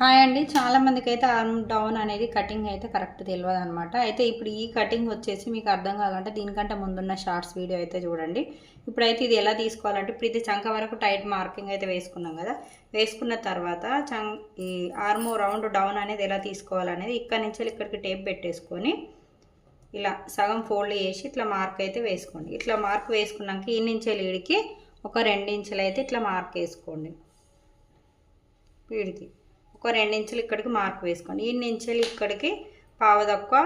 Hi అండి. చాలా మందికైతే arm down అనేది కటింగ్ అయితే కరెక్ట్ తెలియదనమాట. అయితే ఇప్పుడు ఈ కటింగ్ వచ్చేసి మీకు అర్థం కావాలంటే దీనికంటే ముందున్న షార్ట్స్ వీడియో అయితే చూడండి. ఇప్పుడైతే ఇది ఎలా తీసుకోవాలంటే ఇప్పుడు ఇది చంక వరకు టైట్ మార్కింగ్ అయితే వేసుకున్నాం కదా. వేసుకున్న తర్వాత ఈ ఆర్మ్ రౌండ్ డౌన్ అనేది ఎలా తీసుకోవాలనేది ఇక్కడ నుంచి ఇక్కడికి టేప్ పెట్టేసుకొని ఇలా సగం ఫోల్డ్ చేసి ఇట్లా మార్క్ అయితే వేసుకోండి. ఇట్లా మార్క్ వేసుకున్నాక ఈ నుంచి ఈడికి ఒక 2 ఇంచులు అయితే ఇట్లా మార్క్ వేసుకోండి. వీడికి ఒక 2 ఇంచులు ఇక్కడికి మార్క్ వేసుకోండి. ఈ నుంచి ఇక్కడికి పావు తక్కువ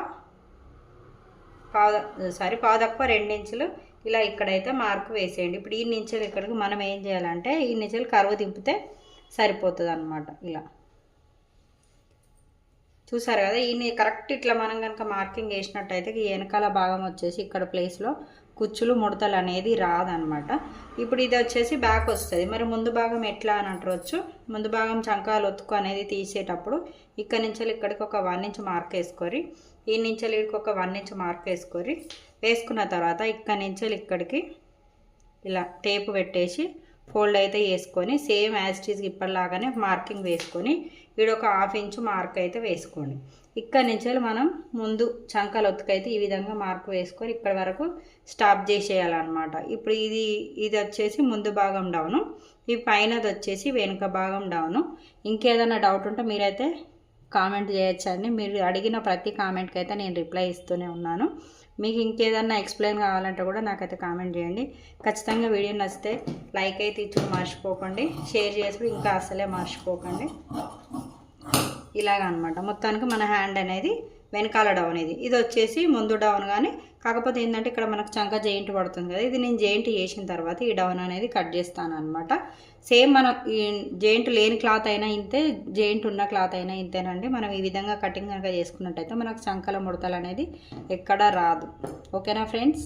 2 ఇంచులు ఇలా ఇక్కడైతే మార్క్ వేసేయండి. ఇప్పుడు ఈ నుంచి ఇక్కడికి మనం ఏం చేయాలంటే ఈ నుంచి కరువు దింపితే సరిపోతుంది అన్నమాట. ఇలా చూసారు కదా. ఈ కరెక్ట్ ఇట్లా మనం కనుక మార్కింగ్ వేసినట్టయితే ఈ వెనకాల భాగం వచ్చేసి ఇక్కడ ప్లేస్లో కుచ్చులు ముడతలు అనేది రాదనమాట. ఇప్పుడు ఇది వచ్చేసి బ్యాక్ వస్తుంది. మరి ముందు భాగం ఎట్లా అని అంటవచ్చు. ముందు భాగం చంకాలు ఒత్తుకు అనేది తీసేటప్పుడు ఇక్కడ నుంచి ఇక్కడికి ఒక 1 ఇంచ్ మార్క్ వేసుకొని ఈ నుంచి ఇక్కడికి ఒక 1 ఇంచ్ మార్క్ వేసుకున్న తర్వాత ఇక్కడ నుంచి ఇక్కడికి ఇలా టేపు పెట్టేసి ఫోల్డ్ అయితే వేసుకొని సేమ్ యాజ్ ఇట్ ఈజ్ ఇప్పటిలాగానే మార్కింగ్ వేసుకొని వీడొక 1/2 ఇంచు మార్క్ అయితే వేసుకోండి. ఇక్కడ నుంచి మనం ముందు చంకల ఒత్తుకైతే ఈ విధంగా మార్క్ వేసుకొని ఇక్కడి వరకు స్టాప్ చేసేయాలన్నమాట. ఇప్పుడు ఇది వచ్చేసి ముందు భాగం డౌను, ఈ పైనది వచ్చేసి వెనుక భాగం డౌను. ఇంకేదైనా డౌట్ ఉంటే మీరైతే కామెంట్ చేయొచ్చండి. మీరు అడిగిన ప్రతి కామెంట్కి అయితే నేను రిప్లై ఇస్తూనే ఉన్నాను. మీకు ఇంకేదన్నా ఎక్స్ప్లెయిన్ కావాలంటే కూడా నాకైతే కామెంట్ చేయండి. ఖచ్చితంగా వీడియో నచ్చితే లైక్ అయితే ఇచ్చుకుని మర్చిపోకండి, షేర్ చేసుకుని ఇంకా అసలే మర్చిపోకండి. ఇలాగనమాట మొత్తానికి మన హ్యాండ్ అనేది వెనకాల డౌన్, ఇది వచ్చేసి ముందు డౌన్. కానీ కాకపోతే ఏంటంటే ఇక్కడ మనకు చంక జెయింట్ పడుతుంది కదా, ఇది నేను జెయింట్ చేసిన తర్వాత ఈ డౌన్ అనేది కట్ చేస్తాను అనమాట. సేమ్ మనం ఈ జెయింట్ లేని క్లాత్ అయినా ఇంతే, జెయింట్ ఉన్న క్లాత్ అయినా ఇంతేనండి. మనం ఈ విధంగా కటింగ్ కనుక చేసుకున్నట్టయితే మనకు చంకల ముడతలు అనేది ఎక్కడా రాదు. ఓకేనా ఫ్రెండ్స్?